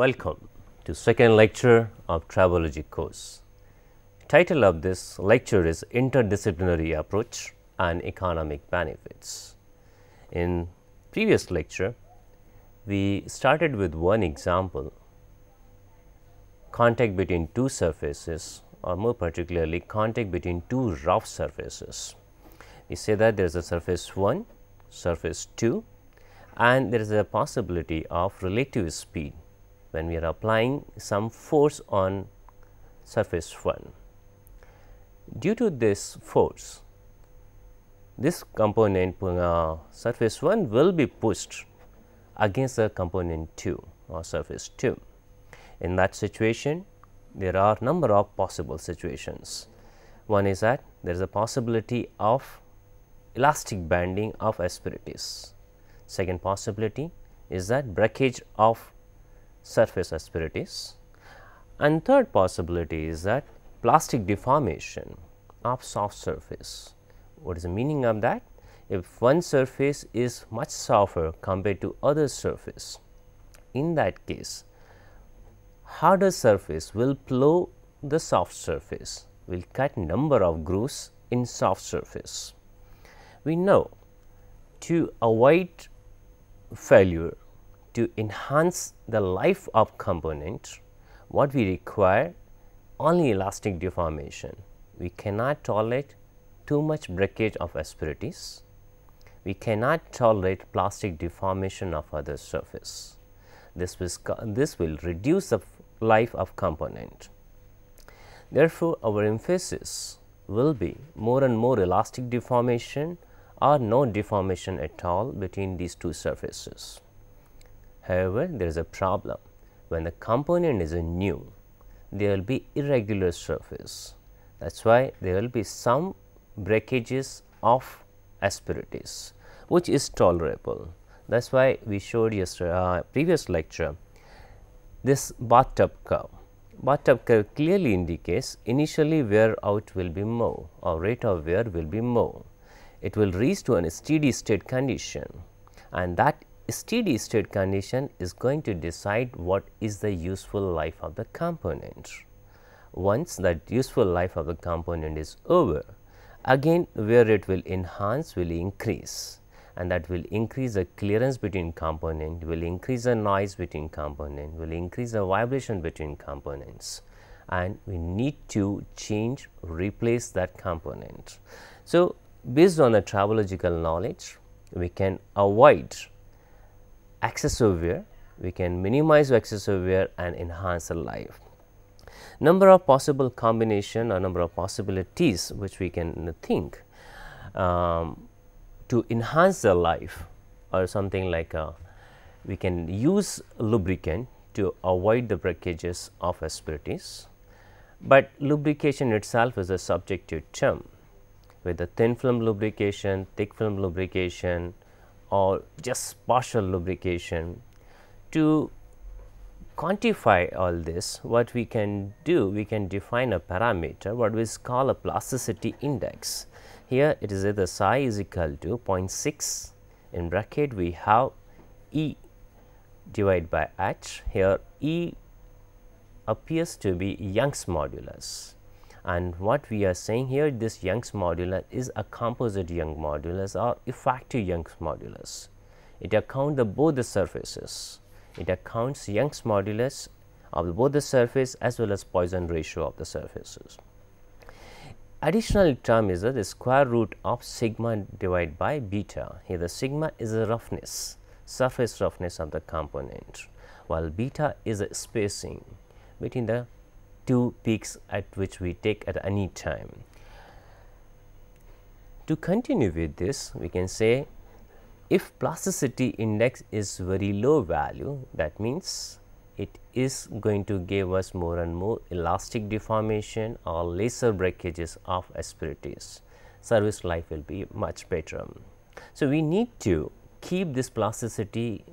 Welcome to second lecture of Tribology course. Title of this lecture is Interdisciplinary Approach and Economic Benefits. In previous lecture, we started with one example, contact between two surfaces, or more particularly contact between two rough surfaces. We say that there is a surface 1, surface 2, and there is a possibility of relative speed when we are applying some force on surface 1. Due to this force, this component surface 1 will be pushed against the component 2 or surface 2. In that situation, there are number of possible situations. One is that there is a possibility of elastic bending of asperities. Second possibility is that breakage of surface asperities, and third possibility is that plastic deformation of soft surface. What is the meaning of that? If one surface is much softer compared to other surface, in that case harder surface will plow the soft surface, will cut number of grooves in soft surface. We know to avoid failure, to enhance the life of component, what we require only elastic deformation. We cannot tolerate too much breakage of asperities. We cannot tolerate plastic deformation of other surface. This will reduce the life of component. Therefore, our emphasis will be more and more elastic deformation or no deformation at all between these two surfaces. However, there is a problem. When the component is new, there will be irregular surface. That is why there will be some breakages of asperities, which is tolerable. That is why we showed yesterday previous lecture this bathtub curve. Bathtub curve clearly indicates initially wear out will be more or rate of wear will be more. It will reach to a steady state condition, and that steady state condition is going to decide what is the useful life of the component. Once that useful life of the component is over, again wear rate will enhance, will increase, and that will increase the clearance between component, will increase the noise between component, will increase the vibration between components, and we need to change, replace that component. So, based on the tribological knowledge, we can avoid excessive wear, we can minimize excessive wear and enhance the life. Number of possible combination or number of possibilities which we can think to enhance the life, or something like we can use lubricant to avoid the breakages of asperities, but lubrication itself is a subjective term, whether thin film lubrication, thick film lubrication, or just partial lubrication. To quantify all this, what we can do, we can define a parameter what we call a plasticity index. Here it is either psi is equal to 0.6, in bracket we have E divided by H. Here E appears to be Young's modulus, and what we are saying here, this Young's modulus is a composite Young modulus or effective Young's modulus. It accounts both the surfaces. It accounts Young's modulus of both the surface as well as Poisson ratio of the surfaces. Additional term is the square root of sigma divided by beta. Here the sigma is a roughness, surface roughness of the component, while beta is a spacing between the two peaks at which we take at any time. To continue with this, we can say if plasticity index is very low value, that means it is going to give us more and more elastic deformation or lesser breakages of asperities. Service life will be much better. So, we need to keep this plasticity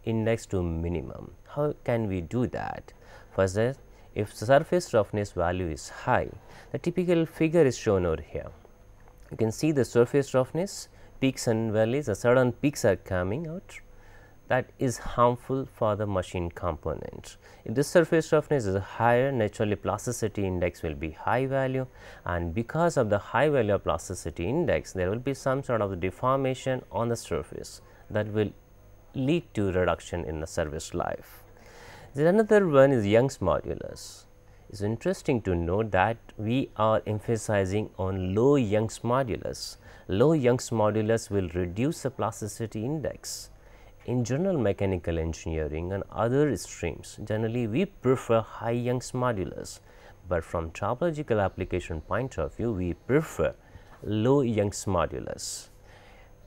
index to minimum. How can we do that? First, if surface roughness value is high, the typical figure is shown over here. You can see the surface roughness, peaks and valleys, a certain peaks are coming out. that is harmful for the machine component. If this surface roughness is higher, naturally plasticity index will be high value, and because of the high value of plasticity index, there will be some sort of deformation on the surface that will lead to reduction in the service life. Then another one is Young's modulus. It's interesting to note that we are emphasizing on low Young's modulus. Low Young's modulus will reduce the plasticity index. In general mechanical engineering and other streams, generally we prefer high Young's modulus, but from topological application point of view, we prefer low Young's modulus.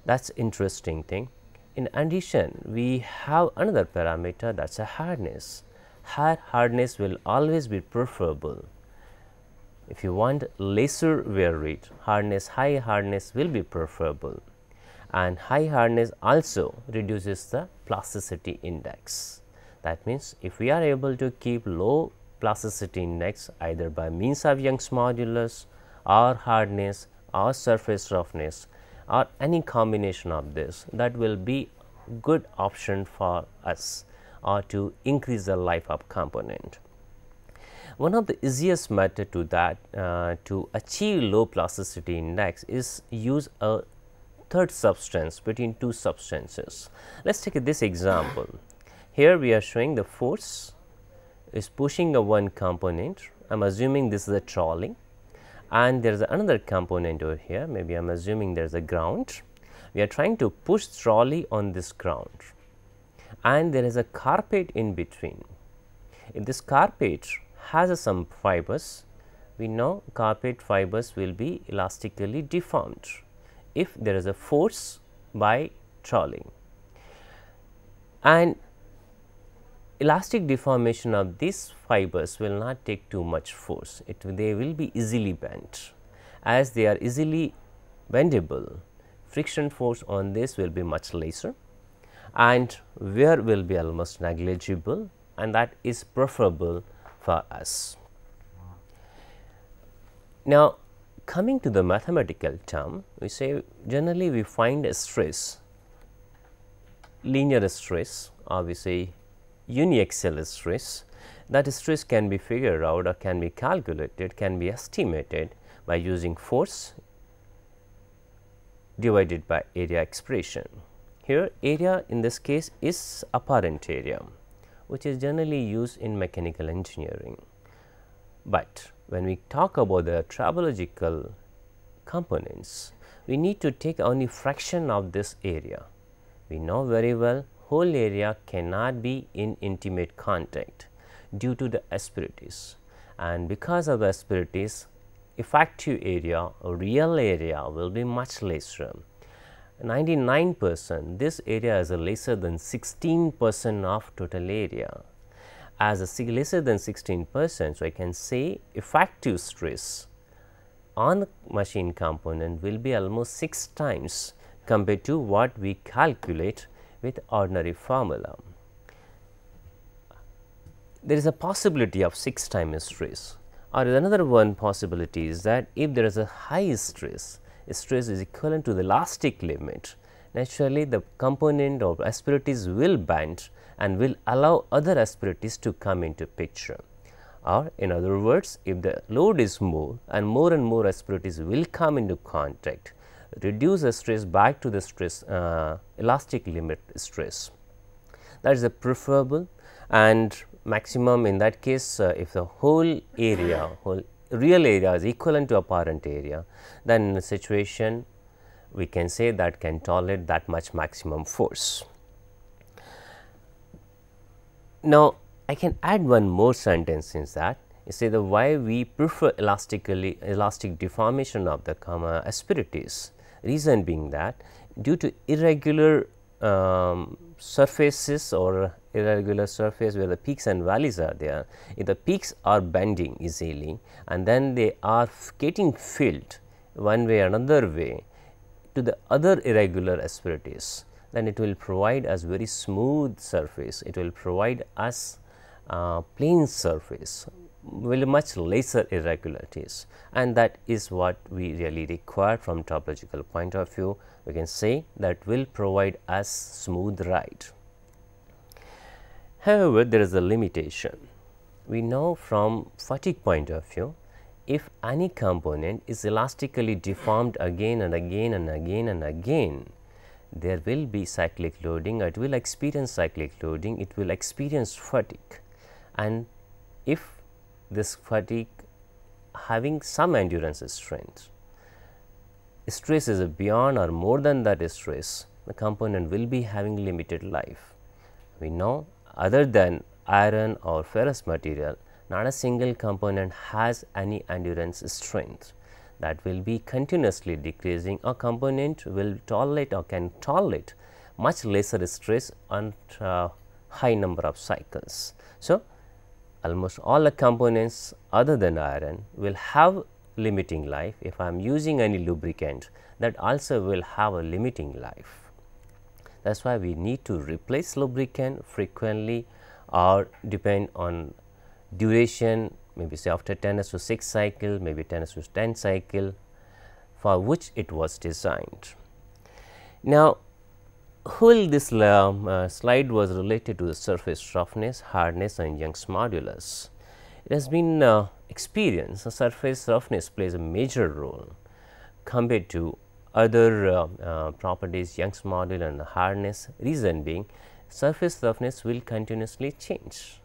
That's interesting thing. In addition, we have another parameter, that's a hardness. Higher hardness will always be preferable. If you want lesser wear rate, high hardness will be preferable, and high hardness also reduces the plasticity index. That means, if we are able to keep low plasticity index either by means of Young's modulus or hardness or surface roughness or any combination of this, that will be good option for us or to increase the life of component. One of the easiest method to that to achieve low plasticity index is use a third substance between two substances. Let us take this example. Here we are showing the force is pushing a one component. I am assuming this is a trolley, and there is another component over here. Maybe I am assuming there is a ground. We are trying to push trolley on this ground, and there is a carpet in between. If this carpet has some fibers, we know carpet fibers will be elastically deformed if there is a force by trolley, and elastic deformation of these fibers will not take too much force. They will be easily bent. As they are easily bendable, friction force on this will be much lesser, and wear will be almost negligible, and that is preferable for us. Now, coming to the mathematical term, we say generally we find a stress, linear stress, or we say uniaxial stress. That stress can be figured out or can be calculated, can be estimated by using force divided by area expression. Here area in this case is apparent area, which is generally used in mechanical engineering. But when we talk about the tribological components, we need to take only fraction of this area. We know very well whole area cannot be in intimate contact due to the asperities, and because of the asperities, effective area or real area will be much lesser. 99%, this area is lesser than 16% of total area. As a lesser than 16%, so I can say effective stress on the machine component will be almost 6 times compared to what we calculate with ordinary formula. There is a possibility of 6 times stress, or another one possibility is that if there is a high stress, stress is equivalent to the elastic limit, naturally the component of asperities will bend and will allow other asperities to come into picture. Or in other words, if the load is more and more asperities will come into contact, reduce the stress back to the stress elastic limit stress. That is a preferable, and maximum in that case if the whole area, whole real area is equivalent to apparent area, then in the situation we can say that can tolerate that much maximum force. Now, I can add one more sentence in that. You say the why we prefer elastic deformation of the asperities. Reason being that due to irregular surfaces or irregular surface where the peaks and valleys are there, if the peaks are bending easily and then they are getting filled one way or another way to the other irregular asperities, then it will provide us very smooth surface, it will provide us plane surface with much lesser irregularities, and that is what we really require from topological point of view. We can say that will provide us smooth ride. However, there is a limitation. We know from fatigue point of view, if any component is elastically deformed again and again and again and again, there will be cyclic loading, it will experience cyclic loading, it will experience fatigue. And if this fatigue having some endurance strength, stress is beyond or more than that stress, the component will be having limited life. We know other than iron or ferrous material, not a single component has any endurance strength. That will be continuously decreasing. A component will tolerate or can tolerate much lesser stress on high number of cycles. So, almost all the components other than iron will have limiting life. If I am using any lubricant, that also will have a limiting life. That is why we need to replace lubricant frequently or depend on duration, maybe say after 10^6 cycle, maybe 10^10 cycle, for which it was designed. Now, whole this slide was related to the surface roughness, hardness and Young's modulus. It has been experienced the surface roughness plays a major role compared to other properties, Young's modulus and the hardness. Reason being, surface roughness will continuously change.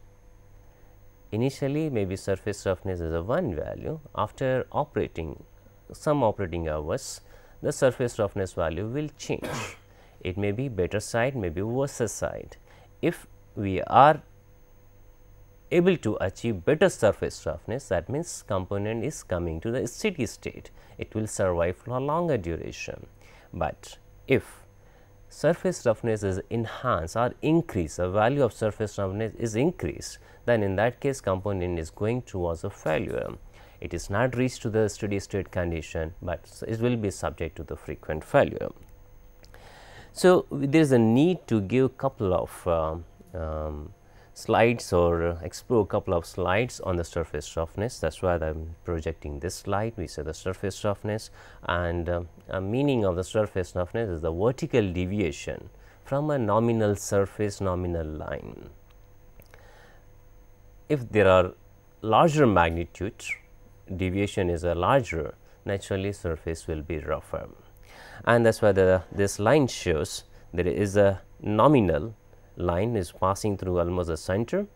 Initially, maybe surface roughness is a 1 value. After operating some operating hours, the surface roughness value will change. It may be better side, maybe worse side. If we are able to achieve better surface roughness, that means component is coming to the steady state. It will survive for a longer duration. But if surface roughness is enhanced or increased, the value of surface roughness is increased, then in that case component is going towards a failure. It is not reached to the steady state condition, but it will be subject to the frequent failure. So, there is a need to give couple of slides or explore couple of slides on the surface roughness. That is why I am projecting this slide. We say the surface roughness, and a meaning of the surface roughness is the vertical deviation from a nominal surface, nominal line. If there are larger magnitude, deviation is a larger, naturally surface will be rougher, and that is why this line shows there is a nominal line is passing through almost the center,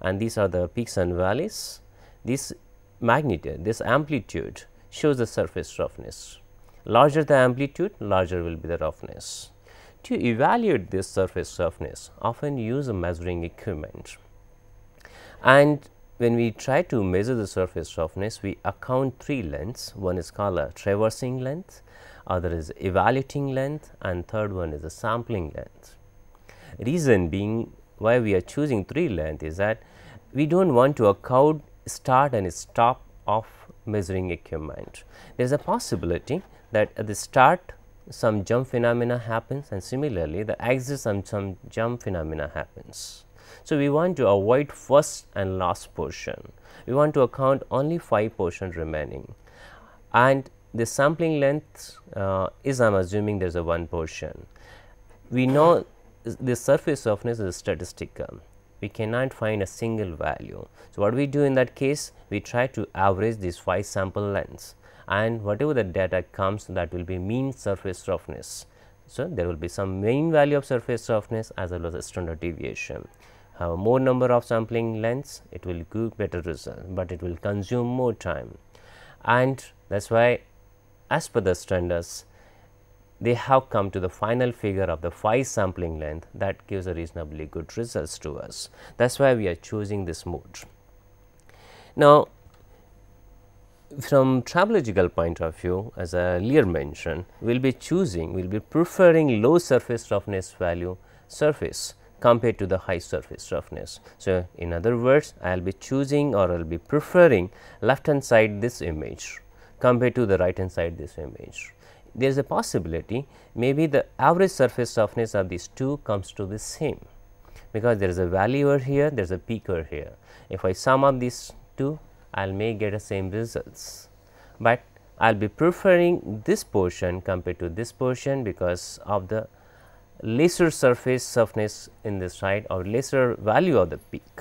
and these are the peaks and valleys. This magnitude, this amplitude shows the surface roughness. Larger the amplitude, larger will be the roughness. To evaluate this surface roughness, often use a measuring equipment, and when we try to measure the surface roughness, we account 3 lengths. One is called a traversing length, other is evaluating length, and third one is a sampling length. Reason being why we are choosing 3 length is that we do not want to account start and stop of measuring equipment. There is a possibility that at the start some jump phenomena happens, and similarly the exit some jump phenomena happens. So, we want to avoid first and last portion. We want to account only 5 portion remaining, and the sampling length is, I am assuming there is a 1 portion. We know the surface roughness is statistical. We cannot find a single value. So, what we do in that case, we try to average these 5 sample lengths, and whatever the data comes, that will be mean surface roughness. So, there will be some mean value of surface roughness as well as a standard deviation. Have a more number of sampling lengths, it will give better result, but it will consume more time, and that is why as per the standards they have come to the final figure of the 5 sampling length that gives a reasonably good results to us. That is why we are choosing this mode. Now, from tribological point of view, as I earlier mentioned, we will be preferring low surface roughness value surface compared to the high surface roughness. So, in other words, I will be choosing or I will be preferring left hand side this image compared to the right hand side this image. There is a possibility maybe the average surface roughness of these two comes to the same, because there is a valley over here, there is a peak over here. If I sum up these two, I may get the same results, but I will be preferring this portion compared to this portion because of the lesser surface roughness in this side or lesser value of the peak,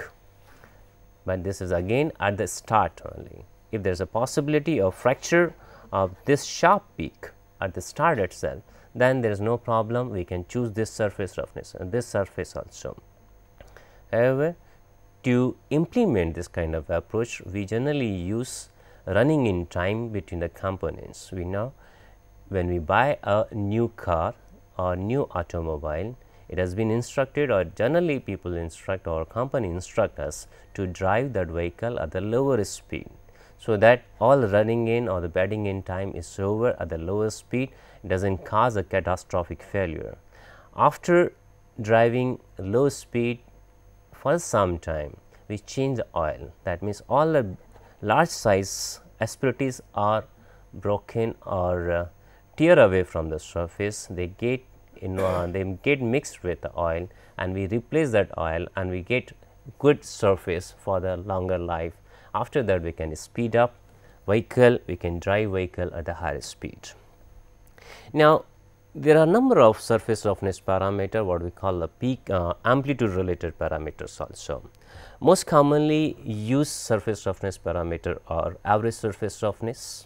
but this is again at the start only. If there is a possibility of fracture of this sharp peak at the start itself, then there is no problem, we can choose this surface roughness and this surface also. However, to implement this kind of approach, we generally use running in time between the components. We know when we buy a new car or new automobile, it has been instructed, or generally people instruct or company instruct us to drive that vehicle at the lower speed, so that all running in or the bedding in time is over at the lower speed, it does not cause a catastrophic failure. After driving low speed for some time, we change the oil. That means, all the large size asperities are broken or tear away from the surface, they get mixed with the oil, and we replace that oil and we get good surface for the longer life. After that, we can speed up vehicle, we can drive vehicle at the higher speed. Now, there are number of surface roughness parameter, what we call the peak amplitude related parameters also. Most commonly used surface roughness parameter are average surface roughness,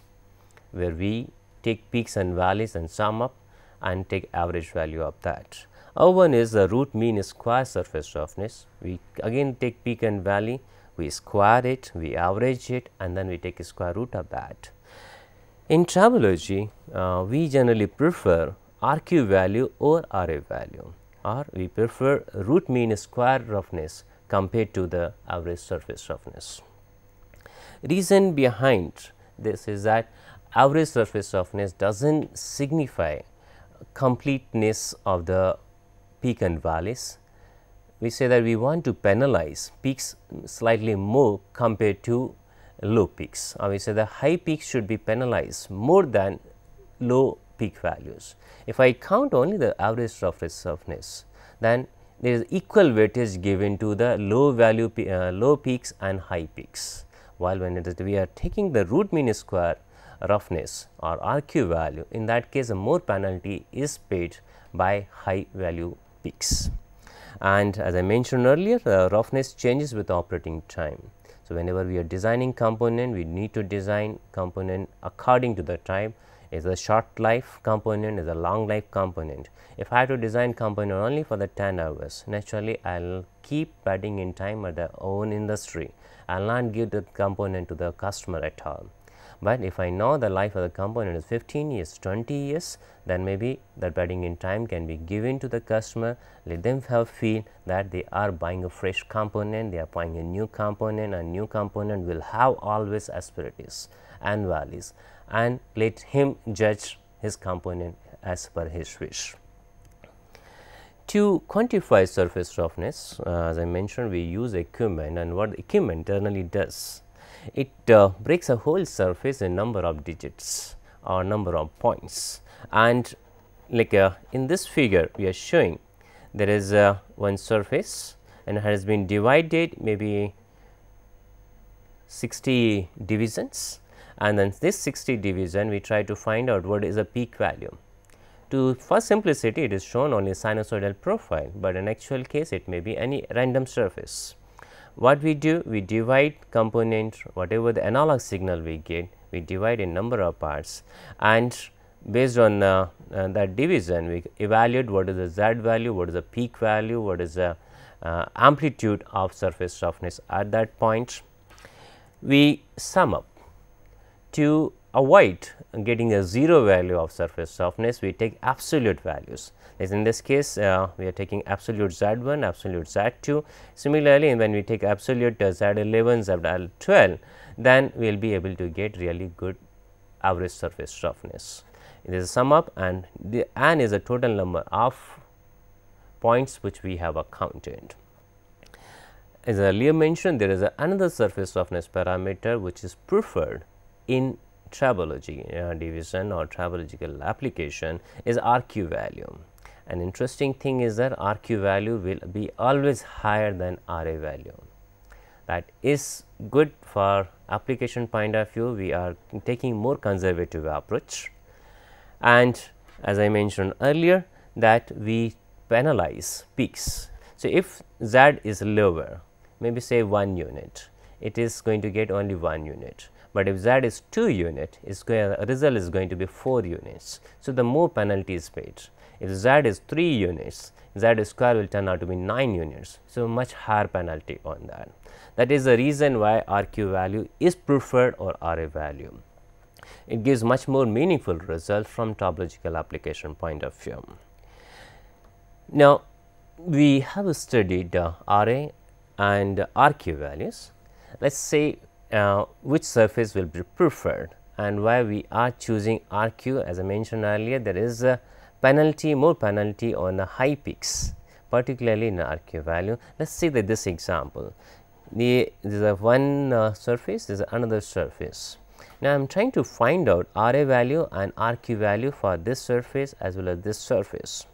where we take peaks and valleys and sum up and take average value of that. Our one is the root mean square surface roughness. We again take peak and valley, we square it, we average it, and then we take a square root of that. In tribology, we generally prefer RQ value or RA value, or we prefer root mean square roughness compared to the average surface roughness. Reason behind this is that average surface roughness does not signify completeness of the peak and valleys. We say that we want to penalize peaks slightly more compared to low peaks, or we say the high peaks should be penalized more than low peak values. If I count only the average surface roughness, then there is equal weightage given to the low value low peaks and high peaks, while when it is we are taking the root mean square roughness or RQ value, in that case a more penalty is paid by high value peaks. And as I mentioned earlier, the roughness changes with operating time. So, whenever we are designing component, we need to design component according to the type. Is a short life component, is a long life component. If I have to design component only for the 10 hours, naturally I will keep bedding in time at the own industry. I will not give the component to the customer at all. But if I know the life of the component is 15 years, 20 years, then maybe the bedding in time can be given to the customer. Let them have feel that they are buying a fresh component, they are buying a new component, and new component will have always asperities and valleys, and let him judge his component as per his wish. To quantify surface roughness, as I mentioned, we use equipment, and what equipment generally does, it breaks a whole surface in number of digits or number of points, and like in this figure we are showing there is one surface and has been divided maybe 60 divisions, and then this 60 division we try to find out what is the peak value. For simplicity, it is shown only sinusoidal profile, but in actual case it may be any random surface. What we do, we divide component, whatever the analog signal we get, we divide in number of parts, and based on that division we evaluate what is the Z value, what is the peak value, what is the amplitude of surface roughness at that point. We sum up. To avoid getting a 0 value of surface roughness, we take absolute values. As in this case, we are taking absolute Z1, absolute Z2. Similarly, when we take absolute Z11, Z12, then we will be able to get really good average surface roughness. It is a sum up, and the N is a total number of points which we have accounted. As earlier mentioned, there is another surface roughness parameter which is preferred in tribology division or tribological application, is RQ value. An interesting thing is that RQ value will be always higher than RA value. That is good for application point of view. We are taking more conservative approach, and as I mentioned earlier that we penalize peaks. So, if Z is lower, maybe say 1 unit, it is going to get only 1 unit, but if Z is 2 unit, result is going to be 4 units. So, the more penalty is paid. If Z is 3 units, Z square will turn out to be 9 units. So, much higher penalty on that. That is the reason why RQ value is preferred or RA value. It gives much more meaningful result from topological application point of view. Now, we have studied RA and RQ values. Let us say which surface will be preferred and why we are choosing RQ. As I mentioned earlier, there is a penalty, more penalty on the high peaks, particularly in RQ value. Let us see that this example. There is a one surface, there is another surface. Now, I am trying to find out RA value and RQ value for this surface as well as this surface.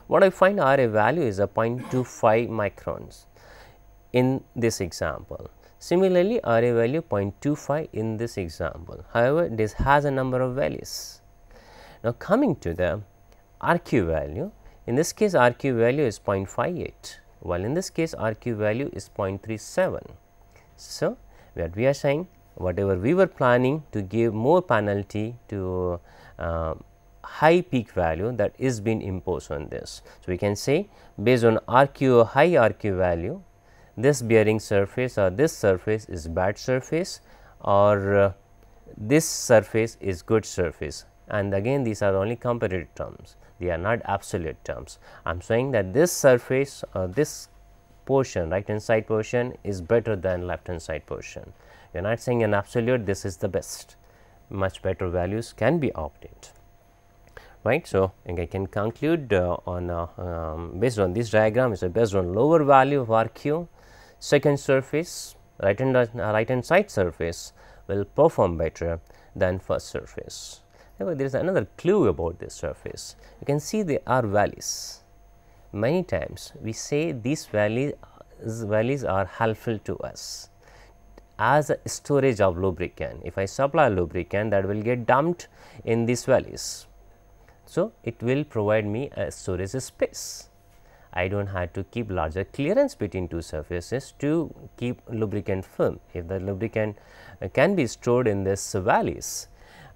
What I find RA value is a 0.25 microns in this example. Similarly, RA value 0.25 in this example. However, this has a number of values. Now, coming to the RQ value, in this case RQ value is 0.58, while in this case RQ value is 0.37. So, what we are saying, whatever we were planning to give more penalty to high peak value, that is being imposed on this. So, we can say based on RQ, high RQ value, this bearing surface or this surface is bad surface, or this surface is good surface, and again these are only comparative terms, they are not absolute terms. I am saying that this surface or this portion, right hand side portion, is better than left hand side portion. You are not saying an absolute this is the best, much better values can be obtained, right. So, I can conclude on based on this diagram, is based on lower value of RQ, second surface, right hand side surface will perform better than first surface. However, there is another clue about this surface. You can see there are valleys. Many times we say these valleys are helpful to us as a storage of lubricant. If I supply lubricant, that will get dumped in these valleys. So, it will provide me a storage space. I do not have to keep larger clearance between two surfaces to keep lubricant firm. If the lubricant can be stored in this valleys,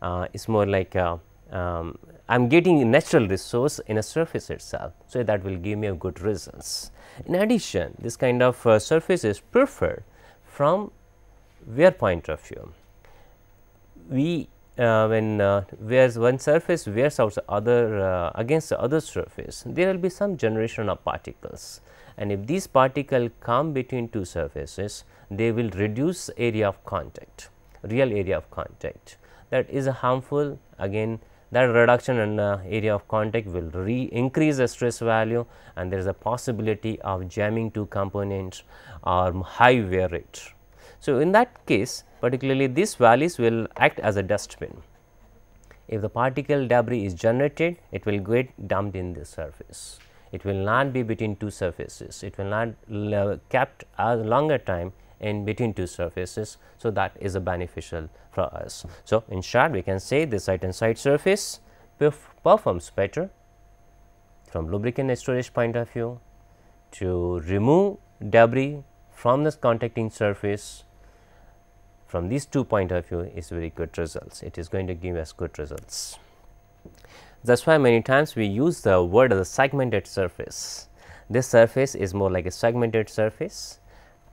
it is more like I am getting a natural resource in a surface itself. So, that will give me a good results. In addition, this kind of surface is preferred from wear point of view. We when one surface wears out the other against the other surface, there will be some generation of particles, and if these particles come between two surfaces, they will reduce area of contact, real area of contact. That is harmful. Again, that reduction in area of contact will increase the stress value, and there is a possibility of jamming two components or high wear rate. So, in that case, particularly these valleys will act as a dustbin. If the particle debris is generated, it will get dumped in the surface. It will not be between two surfaces. It will not kept a longer time in between two surfaces. So, that is a beneficial for us. So, in short, we can say this right hand side surface performs better from lubricant storage point of view to remove debris from this contacting surface. From these two point of view is very good results. It is going to give us good results. That is why many times we use the word as a segmented surface. This surface is more like a segmented surface,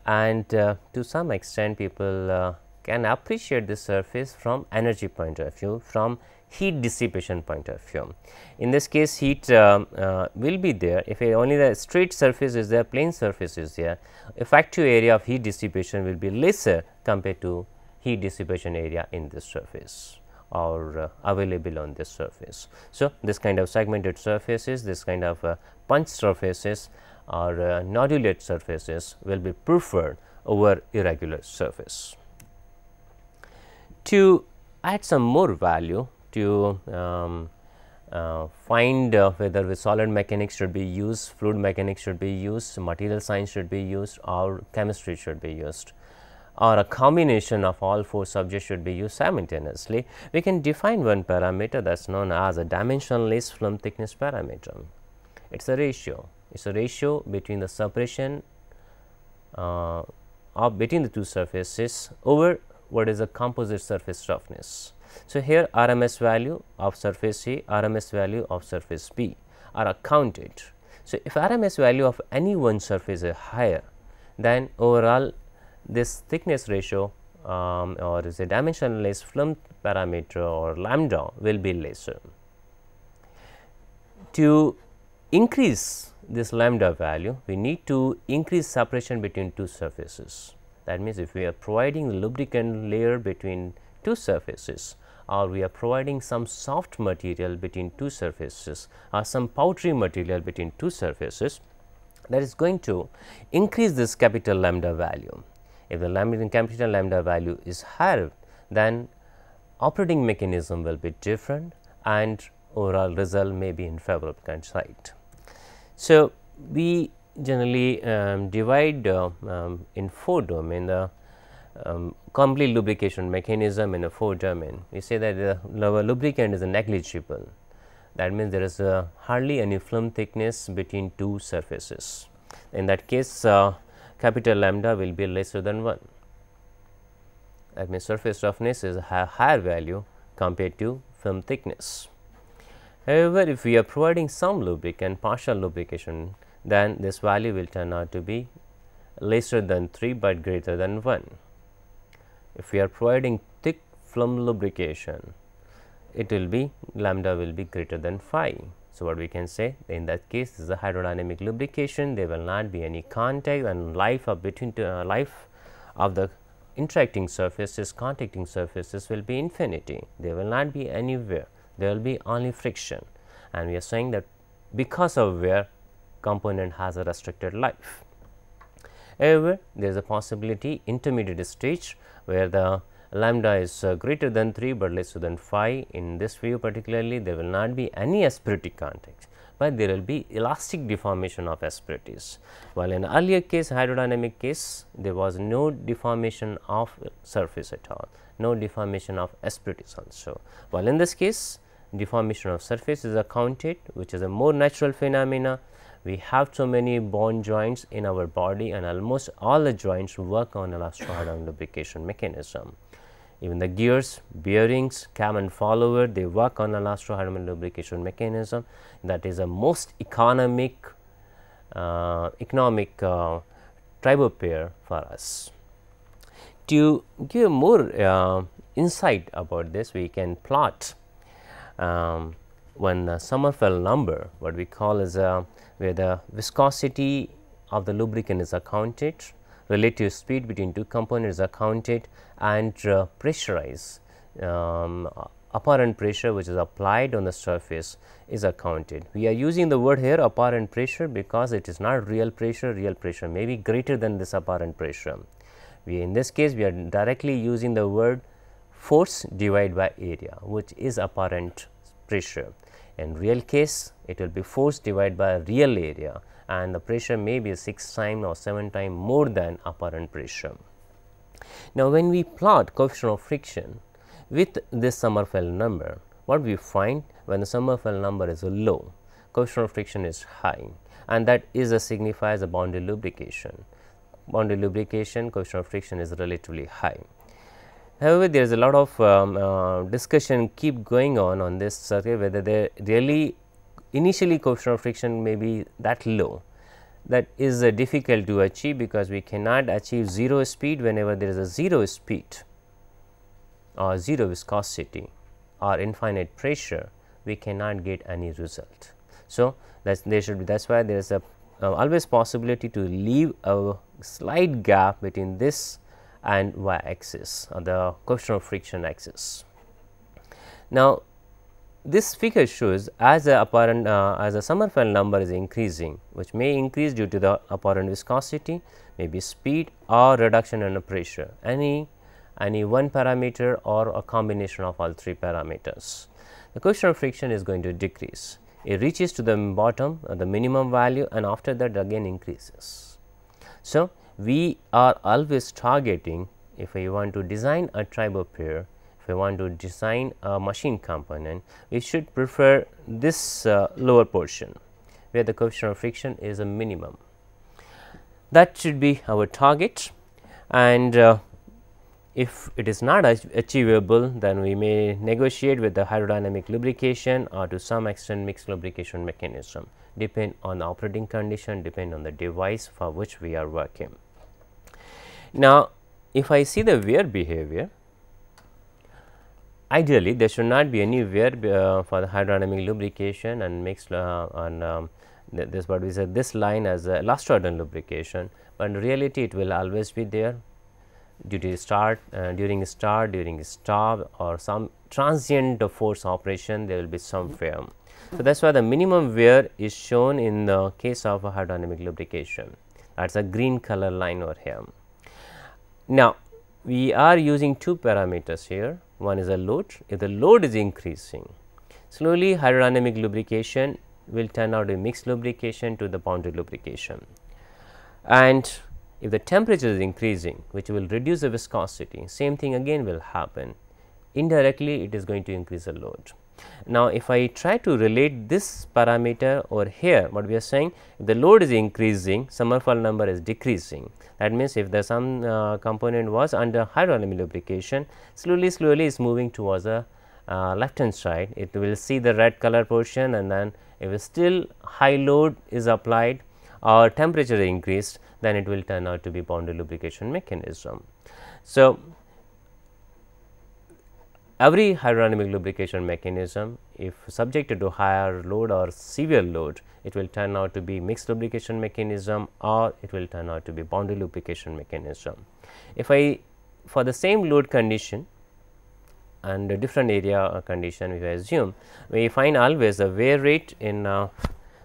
and to some extent people can appreciate this surface from energy point of view, from heat dissipation point of view. In this case, heat will be there. If only the straight surface is there, plane surface is there, effective area of heat dissipation will be lesser compared to heat dissipation area in this surface or available on this surface. So, this kind of segmented surfaces, this kind of punch surfaces or nodulate surfaces will be preferred over irregular surface. To add some more value, to find whether the solid mechanics should be used, fluid mechanics should be used, material science should be used, or chemistry should be used, or a combination of all four subjects should be used simultaneously, we can define one parameter that is known as a dimensionless film thickness parameter. It is a ratio. It is a ratio between the separation between the two surfaces over what is the composite surface roughness. So, here RMS value of surface A, RMS value of surface B are accounted. So, if RMS value of any one surface is higher, then overall this thickness ratio or is a dimensionless film parameter or lambda will be lesser. To increase this lambda value, we need to increase separation between two surfaces. That means, if we are providing the lubricant layer between two surfaces, or we are providing some soft material between two surfaces or some powdery material between two surfaces, that is going to increase this capital lambda value. If the capital lambda value is higher, then operating mechanism will be different and overall result may be in favor of kind site. So, we generally divide in 4 domain the complete lubrication mechanism in a 4 domain. We say that the lubricant is negligible. That means, there is hardly any film thickness between two surfaces. In that case, capital lambda will be lesser than 1. That means, surface roughness is a higher value compared to film thickness. However, if we are providing some lubricant, partial lubrication, then this value will turn out to be lesser than 3, but greater than 1. If we are providing thick film lubrication, it will be lambda will be greater than 5. So, what we can say in that case this is a hydrodynamic lubrication, there will not be any contact and life of the interacting surfaces, contacting surfaces will be infinity. There will not be any wear, there will be only friction, and we are saying that because of wear component has a restricted life. However, there is a possibility intermediate stage where the lambda is greater than 3, but lesser than 5. In this view particularly, there will not be any asperative contact, but there will be elastic deformation of asperities. While in earlier case, hydrodynamic case, there was no deformation of surface at all, no deformation of asperities also. While in this case, deformation of surface is accounted, which is a more natural phenomena. We have so many bone joints in our body, and almost all the joints work on elastohydrolytic lubrication mechanism. Even the gears, bearings, cam and follower, they work on elastohydrolytic lubrication mechanism. That is a most economic tribopair for us. To give more insight about this, we can plot one Sommerfeld number, what we call as where the viscosity of the lubricant is accounted, relative speed between two components is accounted, and pressurized apparent pressure which is applied on the surface is accounted. We are using the word here apparent pressure because it is not real pressure may be greater than this apparent pressure. In this case, we are directly using the word force divided by area, which is apparent pressure. In real case, it will be force divided by real area, and the pressure may be 6 times or 7 times more than apparent pressure. Now, when we plot coefficient of friction with this Sommerfeld number, what we find when the Sommerfeld number is low, coefficient of friction is high, and that is signifies a boundary lubrication. Boundary lubrication coefficient of friction is relatively high. However, there is a lot of discussion keep going on this circuit, whether they really initially coefficient of friction may be that low. That is difficult to achieve because we cannot achieve 0 speed whenever there is a 0 speed or 0 viscosity or infinite pressure, we cannot get any result. So, that is why there is a always possibility to leave a slight gap between this and y axis or the coefficient of friction axis. Now, this figure shows as a Sommerfeld number is increasing, which may increase due to the apparent viscosity, maybe speed or reduction in the pressure, any one parameter or a combination of all 3 parameters. The coefficient of friction is going to decrease. It reaches to the bottom the minimum value, and after that again increases. So, we are always targeting, if we want to design a tribopair, if we want to design a machine component, we should prefer this lower portion, where the coefficient of friction is a minimum. That should be our target, and if it is not achievable, then we may negotiate with the hydrodynamic lubrication or to some extent mixed lubrication mechanism, depend on the operating condition, depend on the device for which we are working. Now, if I see the wear behavior, ideally there should not be any wear for the hydrodynamic lubrication and mixed this what we said, this line as a last-order lubrication, but in reality it will always be there due to start, during stop or some transient force operation, there will be some wear. So, that is why the minimum wear is shown in the case of a hydrodynamic lubrication, that is a green color line over here. Now, we are using two parameters here, one is a load. If the load is increasing, slowly hydrodynamic lubrication will turn out a mixed lubrication to the boundary lubrication, and if the temperature is increasing, which will reduce the viscosity, same thing again will happen. Indirectly, it is going to increase the load. Now, if I try to relate this parameter over here, what we are saying, if the load is increasing, Sommerfeld number is decreasing. That means, if the some component was under hydrodynamic lubrication, slowly is moving towards the left hand side, it will see the red color portion, and then if still high load is applied or temperature increased, then it will turn out to be boundary lubrication mechanism. So, every hydrodynamic lubrication mechanism, if subjected to higher load or severe load, it will turn out to be mixed lubrication mechanism or it will turn out to be boundary lubrication mechanism. If I for the same load condition and a different area condition, if I assume, we find always the wear rate in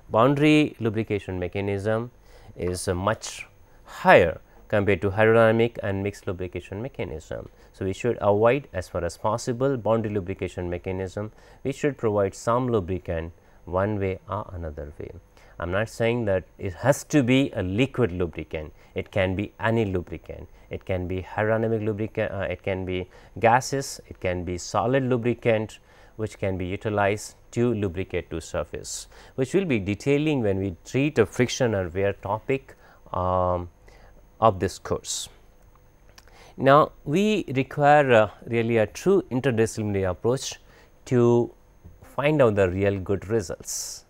boundary lubrication mechanism is much higher compared to hydrodynamic and mixed lubrication mechanism. So, we should avoid as far as possible boundary lubrication mechanism. We should provide some lubricant one way or another way. I am not saying that it has to be a liquid lubricant, it can be any lubricant, it can be hydrodynamic lubricant, it can be gases, it can be solid lubricant, which can be utilized to lubricate to surface, which we will be detailing when we treat a friction or wear topic of this course. Now, we require really a true interdisciplinary approach to find out the real good results.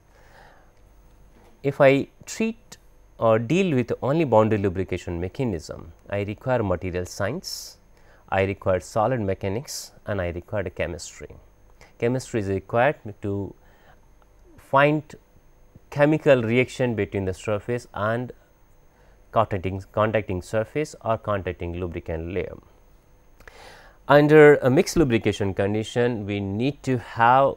If I treat or deal with only boundary lubrication mechanism, I require material science, I require solid mechanics, and I require chemistry. Chemistry is required to find chemical reaction between the surface and contacting surface or contacting lubricant layer. Under a mixed lubrication condition, we need to have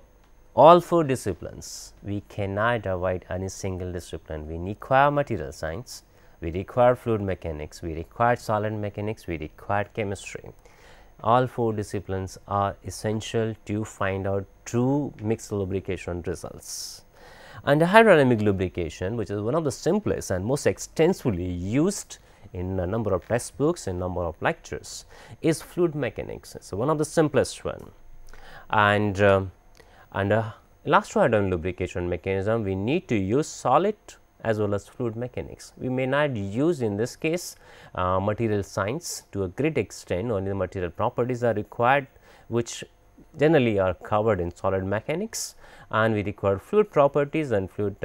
all four disciplines. We cannot avoid any single discipline. We require material science, we require fluid mechanics, we require solid mechanics, we require chemistry. All four disciplines are essential to find out true mixed lubrication results. And hydrodynamic lubrication, which is one of the simplest and most extensively used in a number of textbooks and number of lectures, is fluid mechanics. So, one of the simplest one. And last hydrodynamic lubrication mechanism, we need to use solid as well as fluid mechanics. We may not use in this case material science to a great extent, only the material properties are required, which generally are covered in solid mechanics, and we require fluid properties and fluid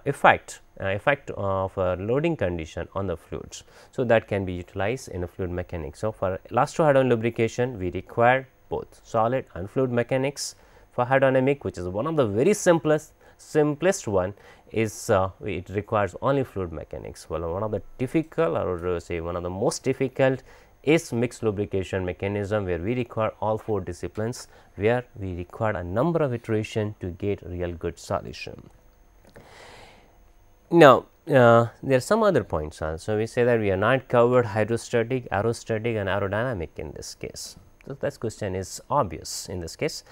effect of a loading condition on the fluids. So, that can be utilized in a fluid mechanics. So, for elastohydrodynamic lubrication, we require both solid and fluid mechanics. For hydrodynamic, which is one of the very simplest one, is it requires only fluid mechanics. Well, one of the difficult, or say one of the most difficult, is mixed lubrication mechanism, where we require all four disciplines, where we require a number of iterations to get real good solution. Now, there are some other points also. We say that we are not covered hydrostatic, aerostatic and aerodynamic in this case. So, that question is obvious in this case.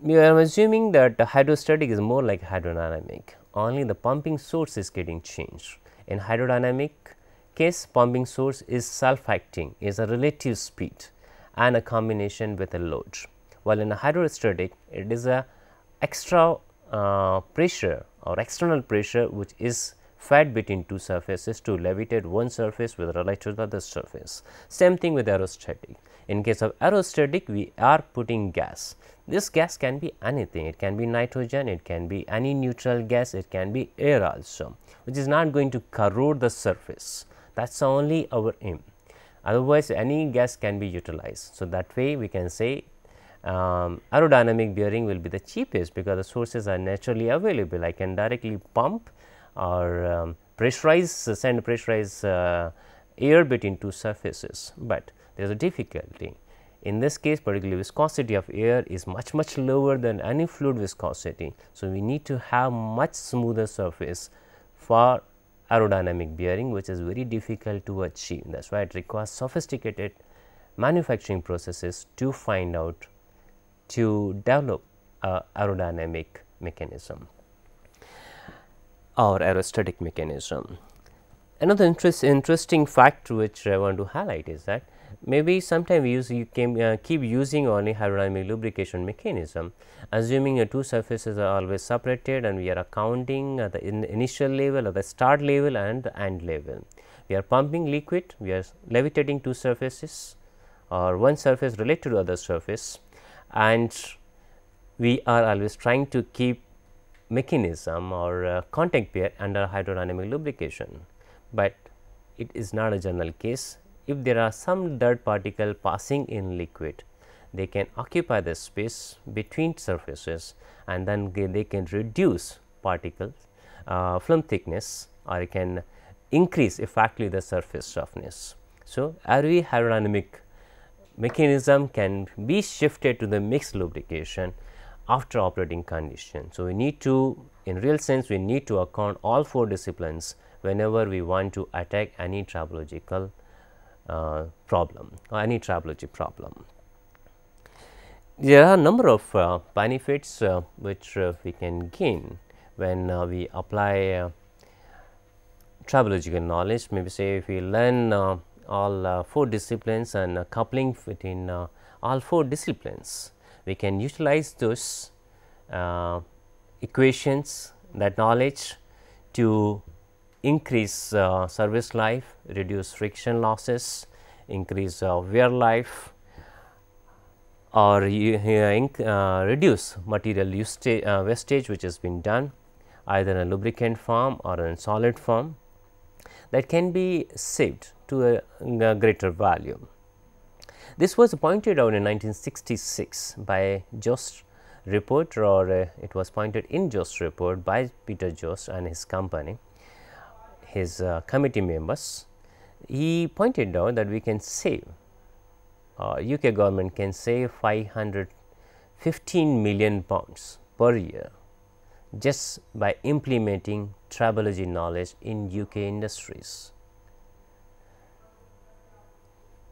We are assuming that the hydrostatic is more like hydrodynamic, only the pumping source is getting changed. In hydrodynamic case, pumping source is self-acting, is a relative speed and a combination with a load, while in a hydrostatic it is a extra pressure or external pressure which is fed between two surfaces to levitate one surface with relation to the other surface. Same thing with aerostatic. In case of aerostatic, we are putting gas. This gas can be anything, it can be nitrogen, it can be any neutral gas, it can be air also, which is not going to corrode the surface. That is only our aim. Otherwise, any gas can be utilized. So, that way we can say aerodynamic bearing will be the cheapest, because the sources are naturally available. I can directly pump or pressurize, send pressurized air between two surfaces, but there is a difficulty. In this case, particularly viscosity of air is much lower than any fluid viscosity. So, we need to have much smoother surface for aerodynamic bearing, which is very difficult to achieve. That is why it requires sophisticated manufacturing processes to find out, to develop aerodynamic mechanism or aerostatic mechanism. Another interesting fact which I want to highlight is that maybe sometime you can keep using only aerodynamic lubrication mechanism, assuming the two surfaces are always separated, and we are accounting at the initial level or the start level and the end level. We are pumping liquid, we are levitating two surfaces or one surface related to other surface, and we are always trying to keep mechanism or contact pair under hydrodynamic lubrication, but it is not a general case. If there are some dirt particle passing in liquid, they can occupy the space between surfaces, and then they can reduce particles film thickness, or it can increase effectively the surface roughness. So, every aerodynamic mechanism can be shifted to the mixed lubrication after operating condition. So, we need to, in real sense, we need to account all four disciplines whenever we want to attack any tribological problem or any tribology problem. There are a number of benefits which we can gain when we apply tribological knowledge. Maybe say if we learn all four disciplines and coupling between all four disciplines, we can utilize those equations, that knowledge, to increase service life, reduce friction losses, increase wear life, or reduce material wastage which has been done either in a lubricant form or in solid form, that can be saved to a greater value. This was pointed out in 1966 by Jost report, or it was pointed in Jost report by Peter Jost and his company, his committee members. He pointed out that we can save, UK government can save 515 million pounds per year just by implementing tribology knowledge in UK industries,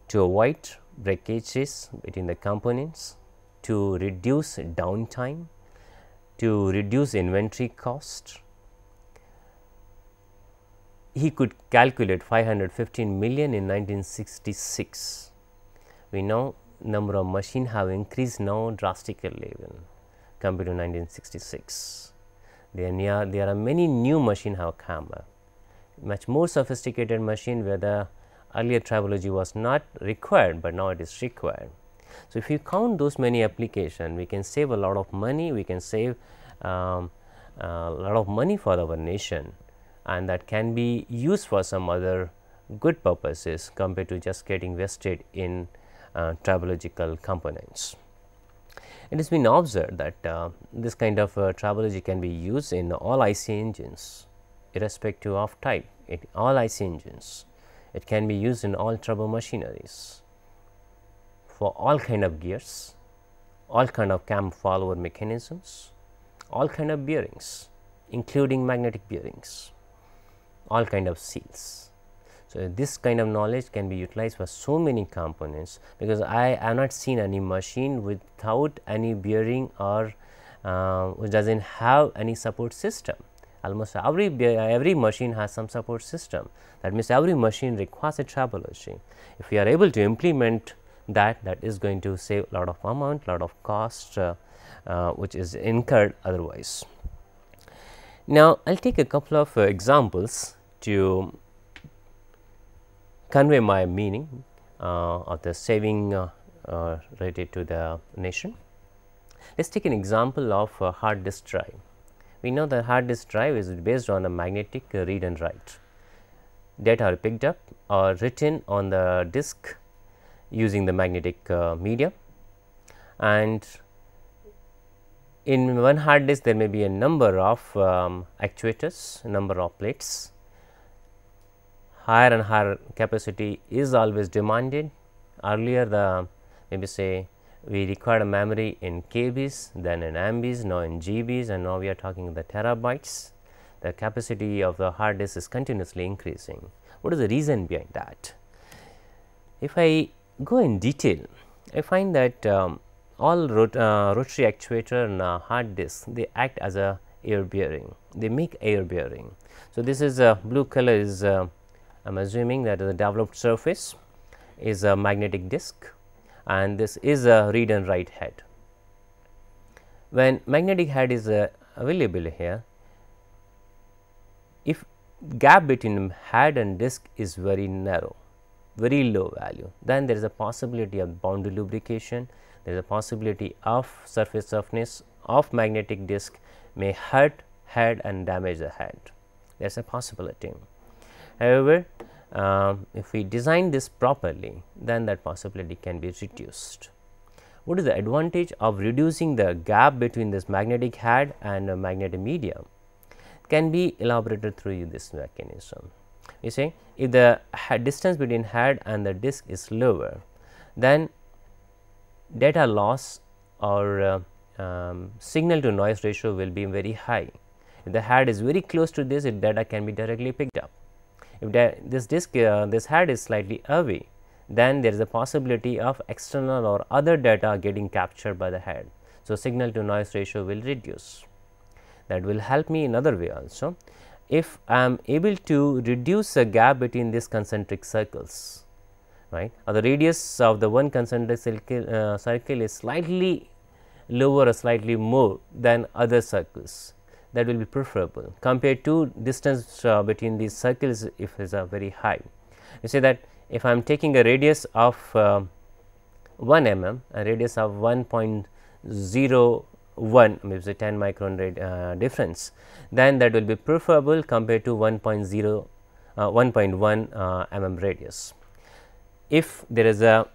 to avoid breakages between the components, to reduce downtime, to reduce inventory cost. He could calculate 515 million in 1966. We know number of machines have increased now drastically compared to 1966. There are many new machines have come up, much more sophisticated machine where the earlier tribology was not required, but now it is required. So, if you count those many applications, we can save a lot of money, we can save a lot of money for our nation, and that can be used for some other good purposes compared to just getting wasted in tribological components. It has been observed that this kind of tribology can be used in all IC engines irrespective of type, all IC engines. It can be used in all turbo machineries, for all kind of gears, all kind of cam follower mechanisms, all kind of bearings including magnetic bearings, all kind of seals. So, this kind of knowledge can be utilized for so many components, because I have not seen any machine without any bearing or which does not have any support system. Almost every machine has some support system. That means, every machine requires a tribology. If we are able to implement that, that is going to save a lot of amount, lot of cost which is incurred otherwise. Now, I will take a couple of examples to convey my meaning of the saving related to the nation. Let us take an example of a hard disk drive. We know the hard disk drive is based on a magnetic read and write. Data are picked up or written on the disk using the magnetic medium, and in one hard disk there may be a number of actuators, number of plates. Higher and higher capacity is always demanded. Earlier the maybe say we required a memory in KBs, then in MBs, now in GBs, and now we are talking the terabytes. The capacity of the hard disk is continuously increasing. What is the reason behind that? If I go in detail, I find that all rotary actuator and hard disk, they act as a air bearing. They make air bearing. So, this is blue color is I am assuming that the developed surface is a magnetic disk, and this is a read and write head. When magnetic head is available here, if gap between head and disk is very narrow, very low value, then there is a possibility of boundary lubrication, there is a possibility of surface roughness of magnetic disk may hurt head and damage the head. There is a possibility. However, if we design this properly, then that possibility can be reduced. What is the advantage of reducing the gap between this magnetic head and a magnetic medium? Can be elaborated through this mechanism. You see, if the distance between head and the disk is lower, then data loss or signal to noise ratio will be very high. If the head is very close to this, data can be directly picked up. If this disk, this head is slightly away, then there is a possibility of external or other data getting captured by the head. So, signal to noise ratio will reduce. That will help me in other way also. If I am able to reduce the gap between these concentric circles, right, or the radius of the one concentric circle is slightly lower or slightly more than other circles, that will be preferable compared to distance between these circles if it is very high. You say that if I am taking a radius of 1 mm, a radius of 1.01, maybe say 10 micron difference, then that will be preferable compared to 1.1 mm radius. If there is a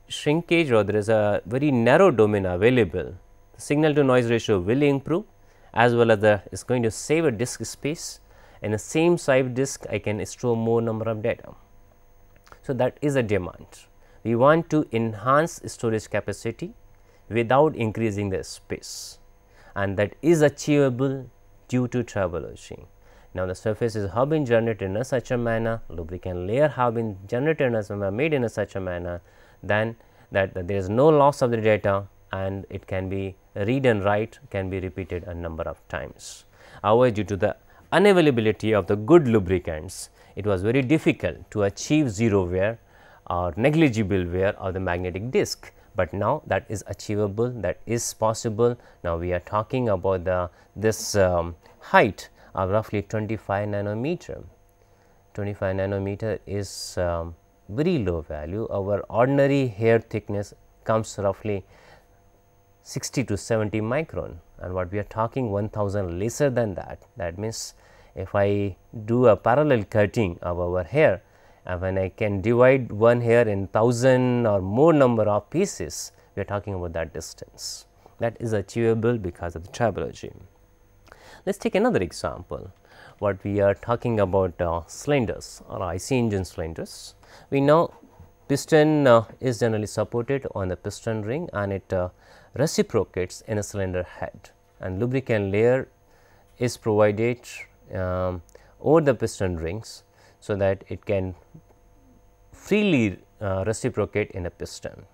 shrinkage or there is a very narrow domain available, the signal to noise ratio will improve, as well as the is going to save a disk space. In the same size disk, I can store more number of data. So, that is a demand. We want to enhance storage capacity without increasing the space, and that is achievable due to tribology. Now, the surfaces have been generated in such a manner, lubricant layer have been generated and made in such a manner, then that there is no loss of the data, and it can be read and write can be repeated a number of times. However, due to the unavailability of the good lubricants, it was very difficult to achieve zero wear or negligible wear of the magnetic disk, but now that is achievable, that is possible. Now, we are talking about this height of roughly 25 nanometer. 25 nanometer is very low value. Our ordinary hair thickness comes roughly 60 to 70 micron, and what we are talking 1000 lesser than that. That means, if I do a parallel cutting of our hair, when I can divide one hair in 1000 or more number of pieces, we are talking about that distance. That is achievable because of the tribology. Let us take another example. What we are talking about cylinders or IC engine cylinders. We know piston is generally supported on the piston ring, and it reciprocates in a cylinder head, and lubricant layer is provided over the piston rings, so that it can freely reciprocate in a piston.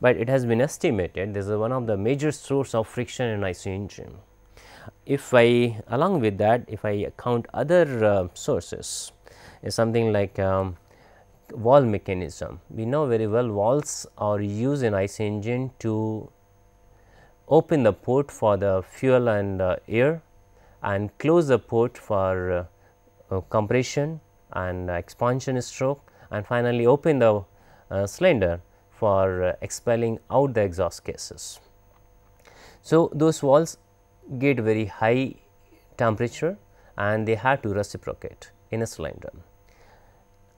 But it has been estimated this is one of the major source of friction in IC engine. If I along with that, if I count other sources, is something like valve mechanism. We know very well valves are used in IC engine to open the port for the fuel and air, and close the port for compression and expansion stroke, and finally open the cylinder for expelling out the exhaust gases. So, those valves get very high temperature and they have to reciprocate in a cylinder.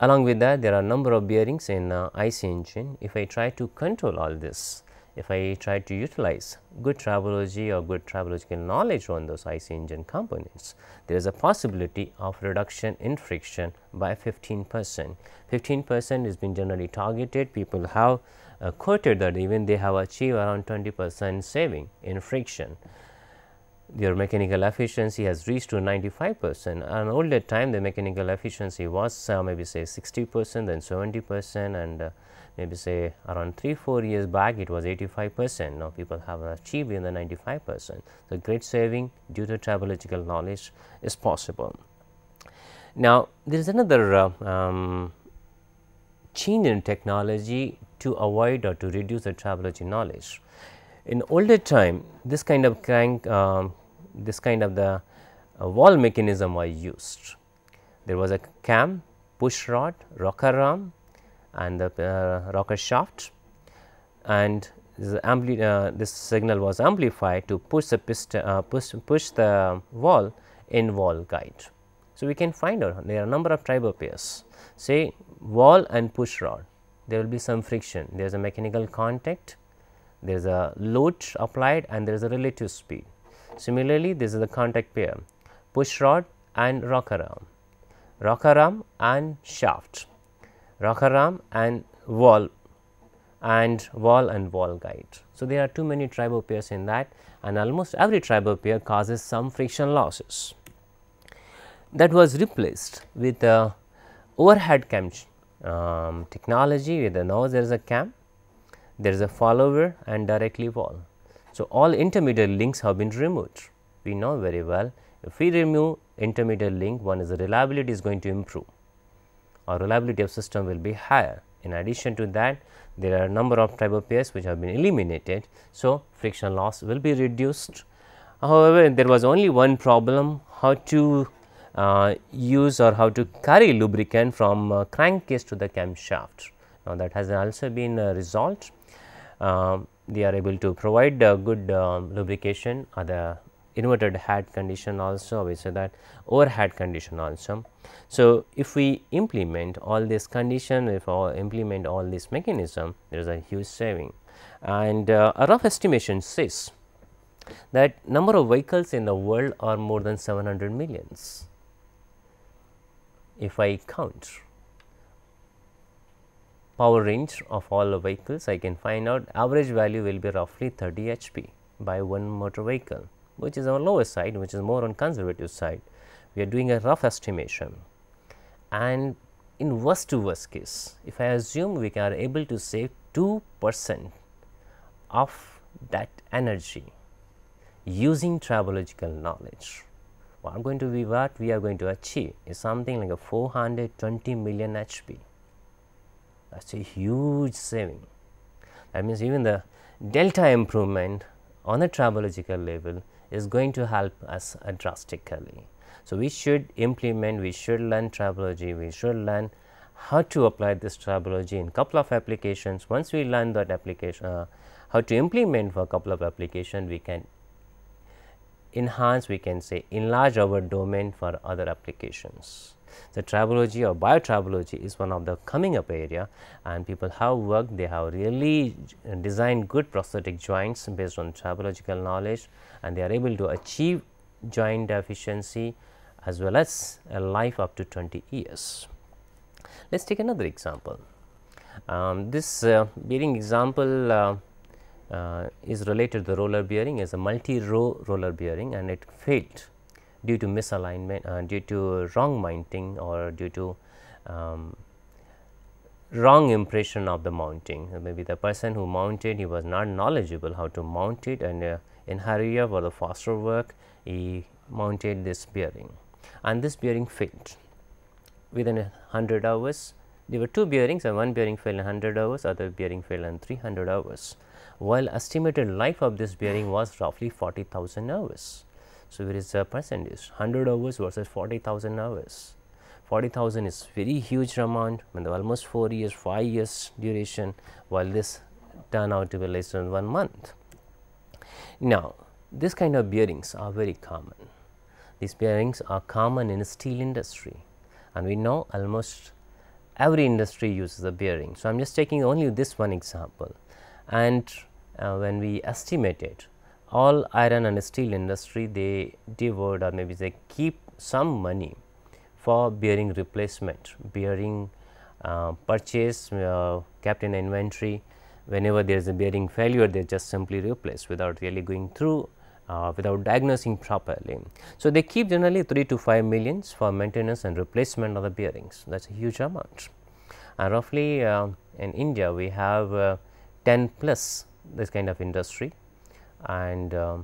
Along with that, there are number of bearings in IC engine. If I try to control all this, if I try to utilize good tribology or good tribological knowledge on those IC engine components, there is a possibility of reduction in friction by 15%. 15% has been generally targeted. People have quoted that even they have achieved around 20% saving in friction. Their mechanical efficiency has reached to 95%. An older time the mechanical efficiency was maybe say 60%, then 70%, and maybe say around 3-4 years back it was 85%. Now people have achieved in the 95%. So, great saving due to tribological knowledge is possible. Now, there is another change in technology to avoid or to reduce the tribology knowledge. In older time, this kind of crank, this kind of the valve mechanism was used. There was a cam, push rod, rocker arm, and the rocker shaft, and this signal was amplified to push the piston, push the valve in valve guide. So, we can find out there are a number of tribo pairs, say valve and push rod, there will be some friction, there is a mechanical contact, there is a load applied and there is a relative speed. Similarly, this is the contact pair, push rod and rocker arm and shaft, rocker arm and valve and valve guide. So, there are too many tribo pairs in that, and almost every tribo pair causes some friction losses. That was replaced with the overhead cam technology, where now there is a cam, there is a follower and directly valve. So, all intermediate links have been removed. We know very well, if we remove intermediate link, one is the reliability is going to improve, or reliability of system will be higher. In addition to that, there are a number of tribo pairs which have been eliminated. So, friction loss will be reduced. However, there was only one problem, how to use or how to carry lubricant from crankcase to the camshaft. Now, that has also been resolved. They are able to provide good lubrication or the inverted head condition also, we say that overhead condition also. So, if we implement all this condition, if we implement all this mechanism, there is a huge saving, and a rough estimation says that number of vehicles in the world are more than 700 millions. If I count power range of all the vehicles, I can find out average value will be roughly 30 HP by one motor vehicle, which is on lower side, which is more on conservative side. We are doing a rough estimation, and in worst to worst case, if I assume we are able to save 2% of that energy using tribological knowledge, what we are going to achieve is something like a 420 million HP. That is a huge saving. That means, even the delta improvement on a tribological level is going to help us drastically. So, we should implement, we should learn tribology, we should learn how to apply this tribology in couple of applications. Once we learn that application, how to implement for a couple of applications, we can enhance, we can say enlarge our domain for other applications. The tribology or biotribology is one of the coming up area, and people have worked, they have really designed good prosthetic joints based on tribological knowledge, and they are able to achieve joint efficiency as well as a life up to 20 years. Let us take another example. This bearing example is related to the roller bearing, is a multi-row roller bearing, and it failed due to misalignment, due to wrong mounting, or due to wrong impression of the mounting. Maybe the person who mounted, he was not knowledgeable how to mount it, and in hurry up for the faster work, he mounted this bearing, and this bearing failed within 100 hours. There were two bearings, and one bearing failed in 100 hours, other bearing failed in 300 hours, while estimated life of this bearing was roughly 40,000 hours. So, where is the percentage? 100 hours versus 40,000 hours. 40,000 is very huge amount, when almost 4 years, 5 years duration, while this turn out to be less than 1 month. Now, this kind of bearings are very common. These bearings are common in the steel industry, and we know almost every industry uses a bearing. So, I am just taking only this one example, and when we estimate it, all iron and steel industry, they devote or maybe they keep some money for bearing replacement, bearing purchase, kept in inventory. Whenever there is a bearing failure, they just simply replace without really going through, without diagnosing properly. So, they keep generally 3 to 5 millions for maintenance and replacement of the bearings. That is a huge amount. And roughly in India, we have 10 plus this kind of industry, and I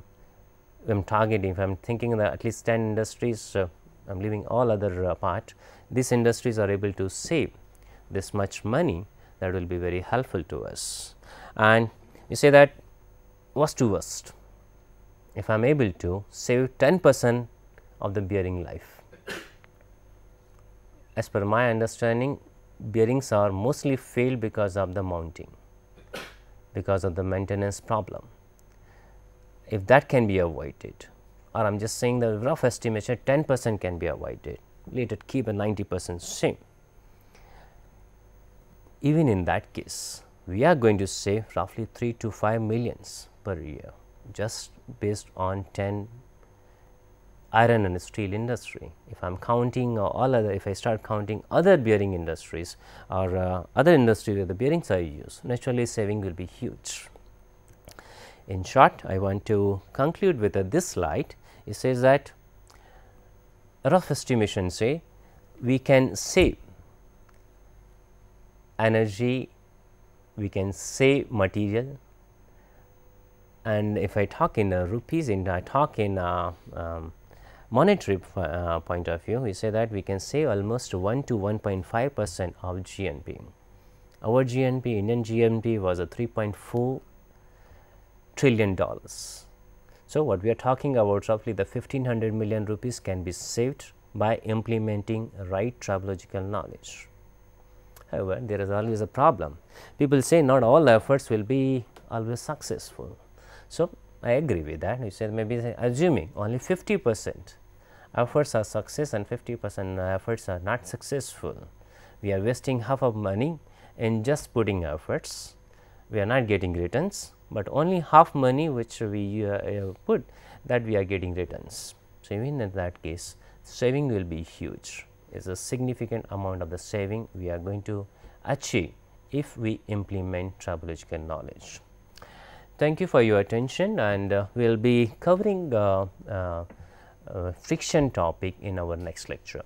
am targeting, if I am thinking that at least 10 industries, I am leaving all other part, these industries are able to save this much money, that will be very helpful to us. And you say that worst to worst, if I am able to save 10% of the bearing life. As per my understanding, bearings are mostly fail because of the mounting, because of the maintenance problem. If that can be avoided, or I am just saying the rough estimation 10% can be avoided, let it keep a 90% same. Even in that case, we are going to save roughly 3 to 5 millions per year, just based on 10 iron and steel industry. If I am counting all other, if I start counting other bearing industries or other industries where the bearings are used, naturally saving will be huge. In short, I want to conclude with this slide. It says that rough estimation say we can save energy, we can save material, and if I talk in rupees, I talk in monetary point of view, we say that we can save almost 1 to 1.5% of GNP. Our GNP, Indian GNP was a $3.4 trillion. So, what we are talking about, roughly the 1500 million rupees can be saved by implementing right tribological knowledge. However, there is always a problem. People say not all efforts will be always successful. So, I agree with that. You said maybe assuming only 50% efforts are success and 50% efforts are not successful. We are wasting half of money in just putting efforts. We are not getting returns, but only half money which we put, that we are getting returns. So, even in that case, saving will be huge. Is a significant amount of the saving we are going to achieve if we implement tribological knowledge. Thank you for your attention, and we will be covering friction topic in our next lecture.